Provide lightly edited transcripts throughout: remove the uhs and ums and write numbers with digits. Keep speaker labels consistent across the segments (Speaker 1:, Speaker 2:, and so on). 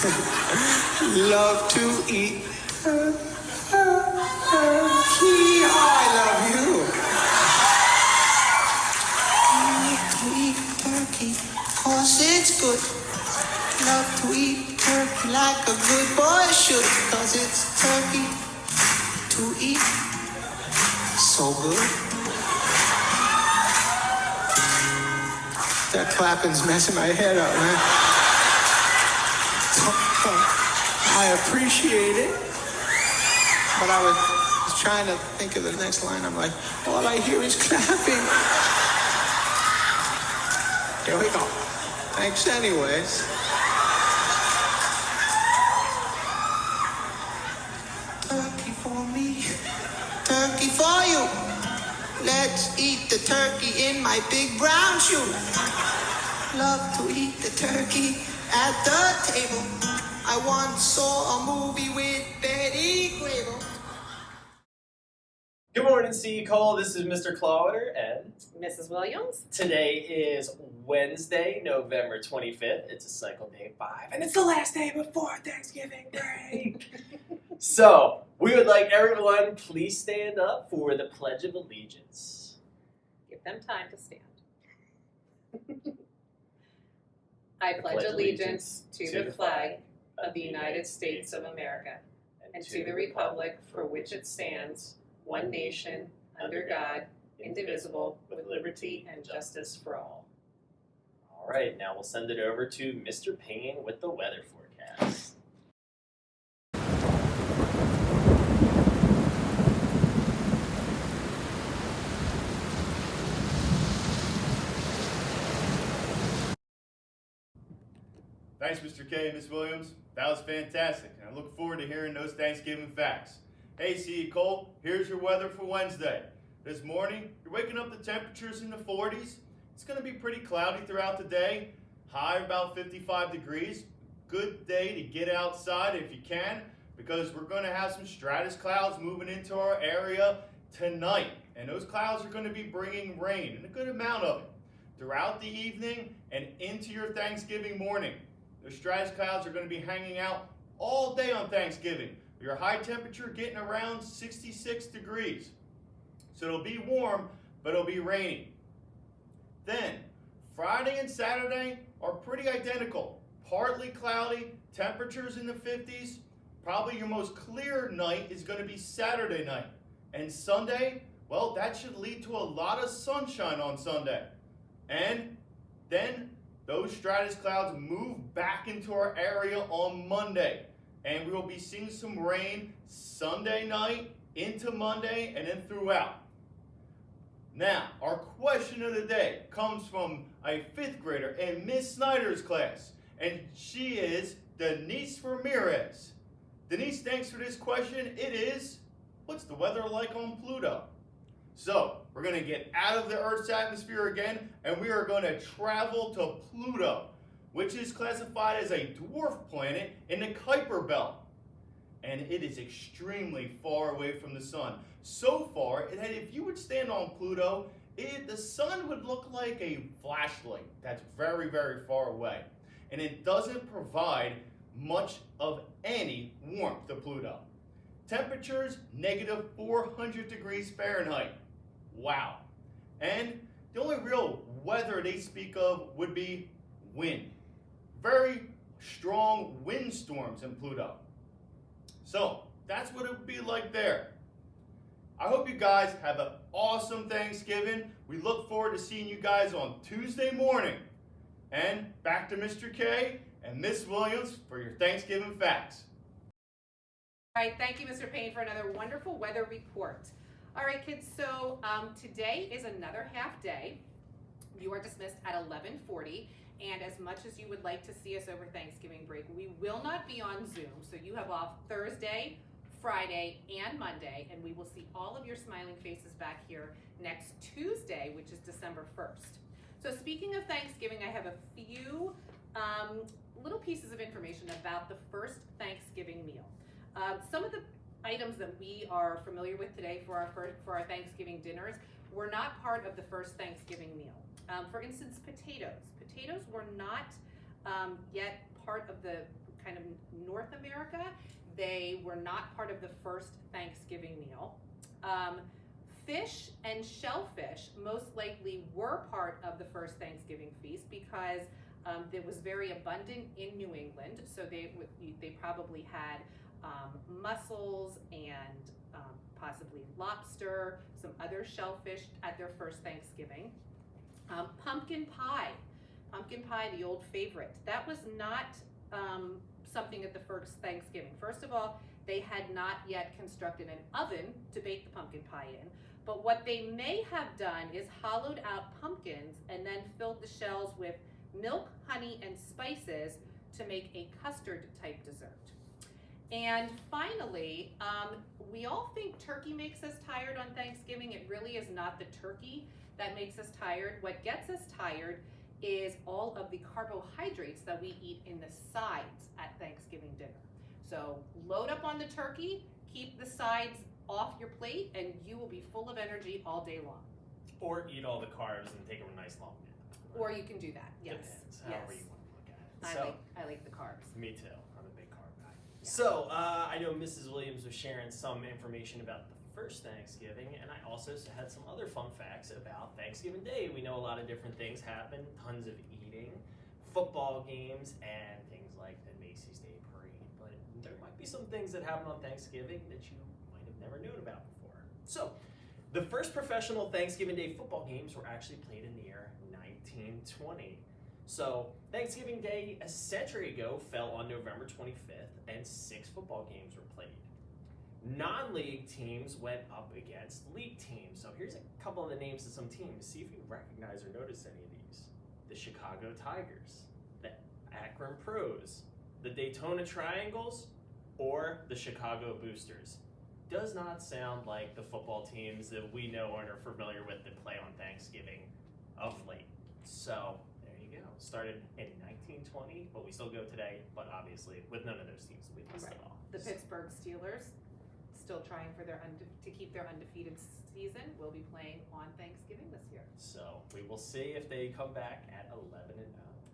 Speaker 1: Love to eat turkey. I love you. Love to eat turkey, 'cause it's good. Love to eat turkey like a good boy should, 'cause it's turkey to eat. So good. That clapping's messing my head up, man. I appreciate it, but I was trying to think of the next line. I'm like, all I hear is clapping. Here we go. Thanks anyways. Turkey for me, turkey for you. Let's eat the turkey in my big brown shoe. Love to eat the turkey at the table. I once saw a movie with Betty Grable.
Speaker 2: Good morning, C. Cole. This is Mr. Clawiter and
Speaker 3: Mrs. Williams.
Speaker 2: Today is Wednesday, November 25th. It's a cycle day 5, and it's the last day before Thanksgiving break. So, we would like everyone, please stand up for the Pledge of Allegiance.
Speaker 3: Give them time to stand. I pledge allegiance to the flag of the United States of America and to the republic for which it stands, one nation, under God, indivisible, with liberty and justice for all.
Speaker 2: All right, now we'll send it over to Mr. Payne with the weather forecast.
Speaker 4: Thanks, Mr. K and Ms. Williams. That was fantastic, and I look forward to hearing those Thanksgiving facts. Hey, C.E. Cole, here's your weather for Wednesday. This morning, you're waking up the temperatures in the 40s. It's going to be pretty cloudy throughout the day. High about 55 degrees. Good day to get outside if you can, because we're going to have some stratus clouds moving into our area tonight. And those clouds are going to be bringing rain, and a good amount of it, throughout the evening and into your Thanksgiving morning. Those stratus clouds are going to be hanging out all day on Thanksgiving. Your high temperature getting around 66 degrees. So it'll be warm, but it'll be rainy. Then, Friday and Saturday are pretty identical. Partly cloudy, temperatures in the 50s. Probably your most clear night is going to be Saturday night. And Sunday, well, that should lead to a lot of sunshine on Sunday. And then those stratus clouds move back into our area on Monday. And we will be seeing some rain Sunday night into Monday and then throughout. Now, our question of the day comes from a 5th grader in Miss Snyder's class. And she is Denise Ramirez. Denise, thanks for this question. It is, what's the weather like on Pluto? So, we're going to get out of the Earth's atmosphere again, and we are going to travel to Pluto, which is classified as a dwarf planet in the Kuiper Belt. And it is extremely far away from the sun. So far, that if you would stand on Pluto, the sun would look like a flashlight that's very, very far away. And it doesn't provide much of any warmth to Pluto. Temperatures, negative 400 degrees Fahrenheit. Wow. And the only real weather they speak of would be wind. Very strong windstorms in Pluto. So, that's what it would be like there. I hope you guys have an awesome Thanksgiving. We look forward to seeing you guys on Tuesday morning. And back to Mr. K and Miss Williams for your Thanksgiving facts.
Speaker 3: All right, thank you, Mr. Payne, for another wonderful weather report. All right, kids, so today is another half day. You are dismissed at 11:40, and as much as you would like to see us over Thanksgiving break, we will not be on Zoom, so you have off Thursday, Friday, and Monday, and we will see all of your smiling faces back here next Tuesday, which is December 1st. So speaking of Thanksgiving, I have a few little pieces of information about the first Thanksgiving meal. Some of the items that we are familiar with today for our Thanksgiving dinners were not part of the first Thanksgiving meal. For instance, potatoes. Potatoes were not yet part of the kind of North America, they were not part of the first Thanksgiving meal. Fish and shellfish most likely were part of the first Thanksgiving feast because it was very abundant in New England. So they probably had mussels and possibly lobster, some other shellfish at their first Thanksgiving. Pumpkin pie, the old favorite. That was not something at the first Thanksgiving. First of all, they had not yet constructed an oven to bake the pumpkin pie in. But what they may have done is hollowed out pumpkins and then filled the shells with milk, honey, and spices to make a custard type dessert. And finally, we all think turkey makes us tired on Thanksgiving. It really is not the turkey that makes us tired. What gets us tired is all of the carbohydrates that we eat in the sides at Thanksgiving dinner. So load up on the turkey, keep the sides off your plate, and you will be full of energy all day long.
Speaker 2: Or eat all the carbs and take a nice long nap.
Speaker 3: Or you can do that, yes.
Speaker 2: Depends, however you want to look at it.
Speaker 3: I like the carbs.
Speaker 2: Me too. I'm a big carb guy. So, I know Mrs. Williams was sharing some information about the first Thanksgiving, and I also had some other fun facts about Thanksgiving Day. We know a lot of different things happen, tons of eating, football games, and things like the Macy's Day Parade. But there might be some things that happen on Thanksgiving that you might have never known about before. So, the first professional Thanksgiving Day football games were actually played in the year 1920. So, Thanksgiving Day a century ago fell on November 25th, and 6 football games were played. Non-league teams went up against league teams. So here's a couple of the names of some teams. See if you recognize or notice any of these. The Chicago Tigers, the Akron Pros, the Daytona Triangles, or the Chicago Boosters. Does not sound like the football teams that we know and are familiar with that play on Thanksgiving of late. So there you go. Started in 1920, but we still go today, but obviously with none of those teams we listed off.
Speaker 3: The Pittsburgh Steelers, still trying for to keep their undefeated season, will be playing on Thanksgiving this year.
Speaker 2: So we will see if they come back at 11-0.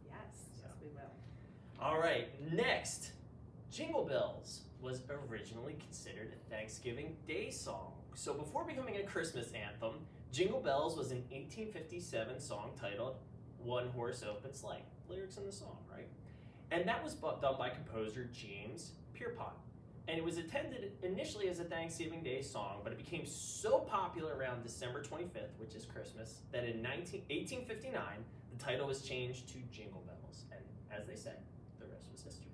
Speaker 3: Yes,
Speaker 2: So.
Speaker 3: yes we will.
Speaker 2: All right, next, Jingle Bells was originally considered a Thanksgiving Day song. So before becoming a Christmas anthem, Jingle Bells was an 1857 song titled One Horse Open Sleigh. Lyrics in the song, right? And that was done by composer James Pierpont. And it was intended initially as a Thanksgiving Day song, but it became so popular around December 25th, which is Christmas, that in 1859, the title was changed to Jingle Bells. And as they say, the rest was history.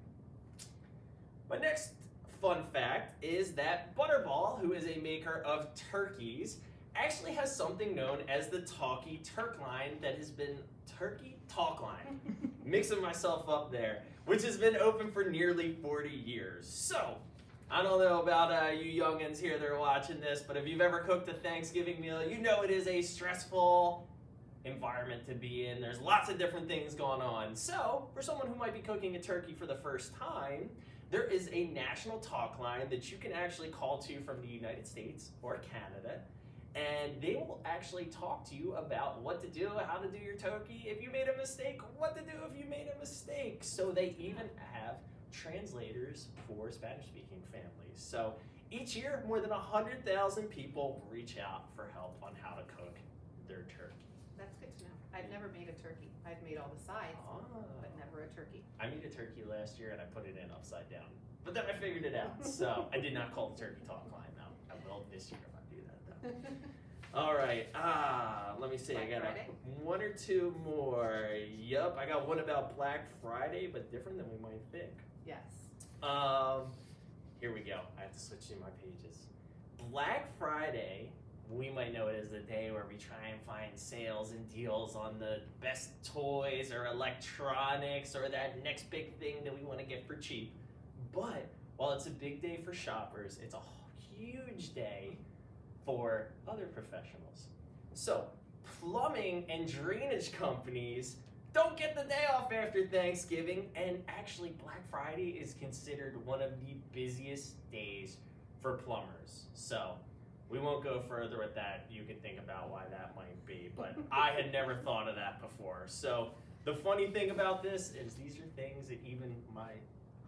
Speaker 2: My next fun fact is that Butterball, who is a maker of turkeys, actually has something known as the Talkie Turk line that has been Turkey Talk Line. Mixing myself up there, which has been open for nearly 40 years. So, I don't know about you youngins here that are watching this, but if you've ever cooked a Thanksgiving meal, you know it is a stressful environment to be in. There's lots of different things going on. So, for someone who might be cooking a turkey for the first time, there is a national talk line that you can actually call to from the United States or Canada, and they will actually talk to you about what to do, how to do your turkey, if you made a mistake, what to do if you made a mistake. So they even have translators for Spanish-speaking families. So each year, more than 100,000 people reach out for help on how to cook their turkey.
Speaker 3: That's good to know. I've never made a turkey. I've made all the sides, but never a turkey.
Speaker 2: I made a turkey last year and I put it in upside down. But then I figured it out. So I did not call the turkey talk line though. I will this year if I do that though. All right. Let me see.
Speaker 3: Black
Speaker 2: I got
Speaker 3: Friday?
Speaker 2: one or two more. Yup. I got one about Black Friday, but different than we might think.
Speaker 3: Yes.
Speaker 2: Here we go. I have to switch to my pages. Black Friday, we might know it as the day where we try and find sales and deals on the best toys or electronics or that next big thing that we want to get for cheap. But while it's a big day for shoppers, it's a huge day for other professionals. So, plumbing and drainage companies don't get the day off after Thanksgiving, and actually Black Friday is considered one of the busiest days for plumbers. So, we won't go further with that. You can think about why that might be, but I had never thought of that before. So, the funny thing about this is these are things that even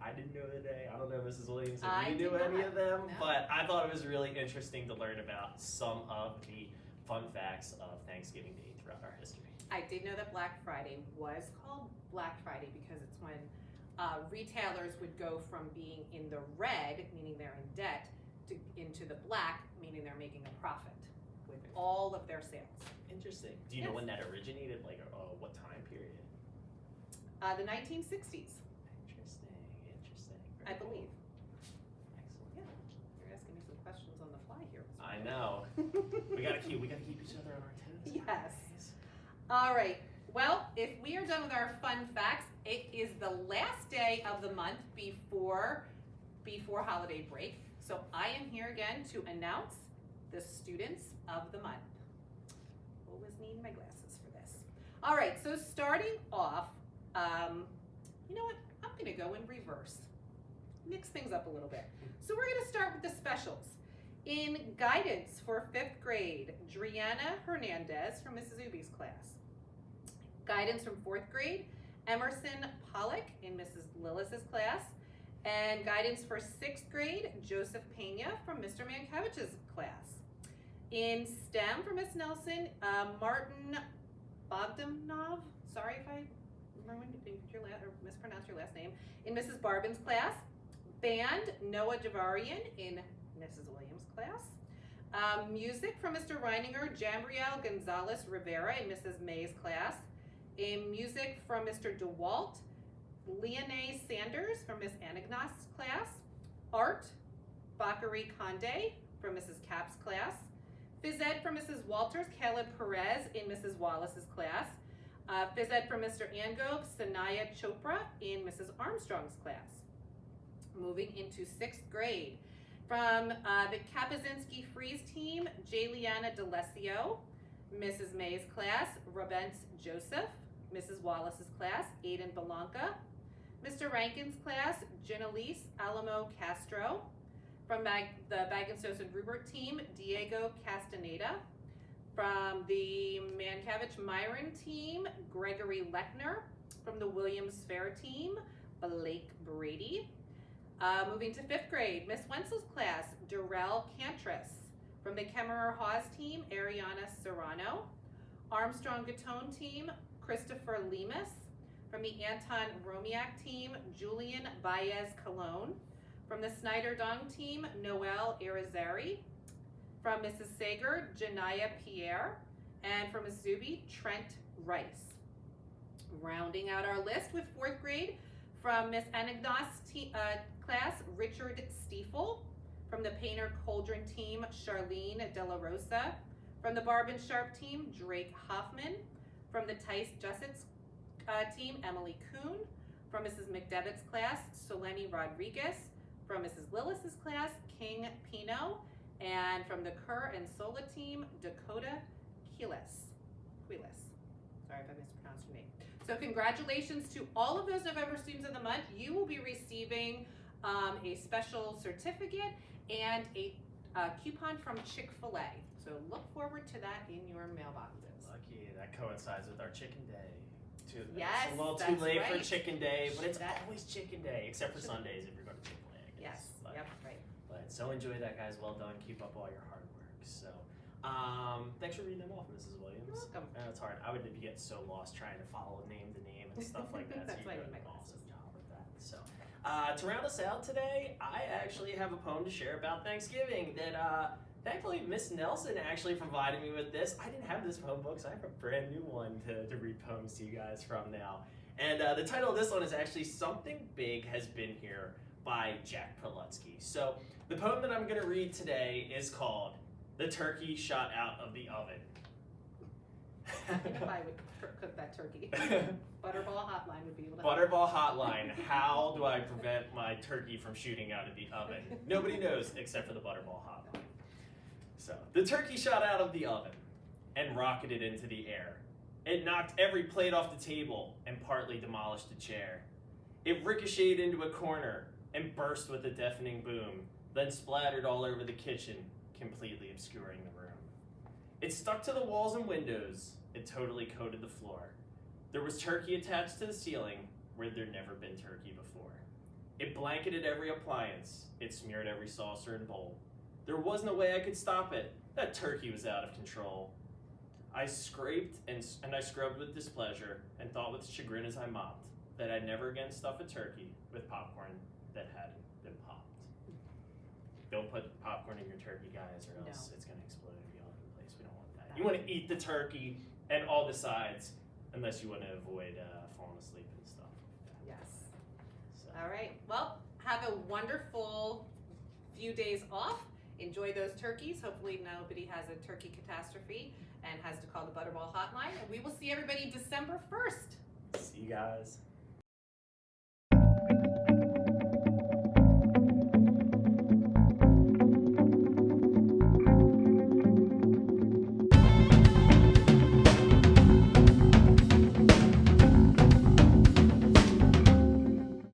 Speaker 2: I didn't know today. I don't know, Mrs. Williams, if
Speaker 3: I
Speaker 2: you
Speaker 3: did
Speaker 2: knew any
Speaker 3: not.
Speaker 2: of them,
Speaker 3: No.
Speaker 2: but I thought it was really interesting to learn about some of the fun facts of Thanksgiving Day throughout our history.
Speaker 3: I did know that Black Friday was called Black Friday because it's when retailers would go from being in the red, meaning they're in debt, to into the black, meaning they're making a profit with all of their sales.
Speaker 2: Interesting. Do you know
Speaker 3: Yes.
Speaker 2: when that originated? Like, what time period?
Speaker 3: The 1960s,
Speaker 2: Interesting.
Speaker 3: I
Speaker 2: Very cool.
Speaker 3: believe.
Speaker 2: Excellent.
Speaker 3: Yeah, you're asking me some questions on the fly here. Mr.
Speaker 2: I
Speaker 3: White.
Speaker 2: know. we gotta keep each other on our toes.
Speaker 3: Yes.
Speaker 2: guys.
Speaker 3: All right. Well, if we are done with our fun facts, it is the last day of the month before holiday break. So I am here again to announce the students of the month. Always need my glasses for this. All right. So starting off, you know what? I'm going to go in reverse. Mix things up a little bit. So we're going to start with the specials. In guidance for 5th grade, Driana Hernandez from Mrs. Ubi's class. Guidance from 4th grade, Emerson Pollock in Mrs. Lillis's class. And guidance for 6th grade, Joseph Pena from Mr. Mankevich's class. In STEM for Miss Nelson, Martin Bogdanov, sorry if I mispronounced your last name, in Mrs. Barbin's class. Band, Noah Javarian in Mrs. Williams' class. Music from Mr. Reininger, Jambriel Gonzalez Rivera in Mrs. May's class. In music from Mr. DeWalt, Leonie Sanders from Miss Anagnos' class. Art, Bakari Conde from Mrs. Cap's class. Phys Ed from Mrs. Walters, Caleb Perez in Mrs. Wallace's class. Phys Ed from Mr. Angove, Sanaya Chopra in Mrs. Armstrong's class. Moving into 6th grade. From the Kapazinski Freeze team, Jayliana DeLesio, Mrs. May's class, Robence Joseph, Mrs. Wallace's class, Aiden Belanca, Mr. Rankin's class, Ginalise Alamo Castro. From the Bagenstos and Rupert team, Diego Castaneda. From the Mankavich Myron team, Gregory Lechner. From the Williams Fair team, Blake Brady. Moving to 5th grade, Miss Wenzel's class, Durrell Cantris. From the Kemmerer Hawes team, Ariana Serrano. Armstrong Gatone team, Christopher Lemus. From the Anton Romiak team, Julian Baez Colon. From the Snyder Dong team, Noel Irizarry. From Mrs. Sager, Janaya Pierre. And from Miss Zuby, Trent Rice. Rounding out our list with 4th grade, from Miss Anagnos class, Richard Stiefel. From the Painter Cauldron team, Charlene De La Rosa. From the Barb & Sharp team, Drake Hoffman. From the Tice Jussets team, Emily Kuhn. From Mrs. McDevitt's class, Soleni Rodriguez. From Mrs. Lillis's class, King Pino. And from the Kerr and Sola team, Dakota Quiles. Sorry if I mispronounced your name. So congratulations to all of those November students of the month. You will be receiving a special certificate and a coupon from Chick-fil-A. So look forward to that in your mailboxes.
Speaker 2: Lucky that coincides with our Chicken Day.
Speaker 3: Yes,
Speaker 2: it's a little too
Speaker 3: that's
Speaker 2: late for
Speaker 3: right.
Speaker 2: Chicken Day, but it's
Speaker 3: That-
Speaker 2: always Chicken Day, except for Sundays if you're going to Chick-fil-A, I guess.
Speaker 3: Yes,
Speaker 2: But,
Speaker 3: yep, right.
Speaker 2: so enjoy that, guys. Well done. Keep up all your hard work. So, thanks for reading them off, Mrs. Williams.
Speaker 3: You're welcome.
Speaker 2: It's hard. I would get so lost trying to follow name to name and stuff like that.
Speaker 3: That's
Speaker 2: so
Speaker 3: why I
Speaker 2: you
Speaker 3: need
Speaker 2: did
Speaker 3: my
Speaker 2: an awesome
Speaker 3: glasses.
Speaker 2: job with that. So, to round us out today, I actually have a poem to share about Thanksgiving that, thankfully, Miss Nelson actually provided me with this. I didn't have this poem book, so I have a brand new one to read poems to you guys from now. And the title of this one is actually Something Big Has Been Here by Jack Prelutsky. So the poem that I'm going to read today is called The Turkey Shot Out of the Oven.
Speaker 3: If I would cook that turkey. Butterball Hotline would be able to
Speaker 2: Butterball Hotline, how do I prevent my turkey from shooting out of the oven? Nobody knows except for the Butterball Hotline. So, the turkey shot out of the oven and rocketed into the air. It knocked every plate off the table and partly demolished a chair. It ricocheted into a corner and burst with a deafening boom, then splattered all over the kitchen, completely obscuring the room. It stuck to the walls and windows. It totally coated the floor. There was turkey attached to the ceiling where there'd never been turkey before. It blanketed every appliance. It smeared every saucer and bowl. There wasn't a way I could stop it. That turkey was out of control. I scraped and I scrubbed with displeasure and thought with chagrin as I mopped that I'd never again stuff a turkey with popcorn that hadn't been popped. Don't put popcorn in your turkey, guys, or else it's going to explode and be all over the place. We don't want that. You want to eat the turkey and all the sides, unless you want to avoid falling asleep and stuff like that.
Speaker 3: Yes.
Speaker 2: So.
Speaker 3: All right. Well, have a wonderful few days off. Enjoy those turkeys. Hopefully nobody has a turkey catastrophe and has to call the Butterball hotline. And we will see everybody December 1st.
Speaker 2: See you guys.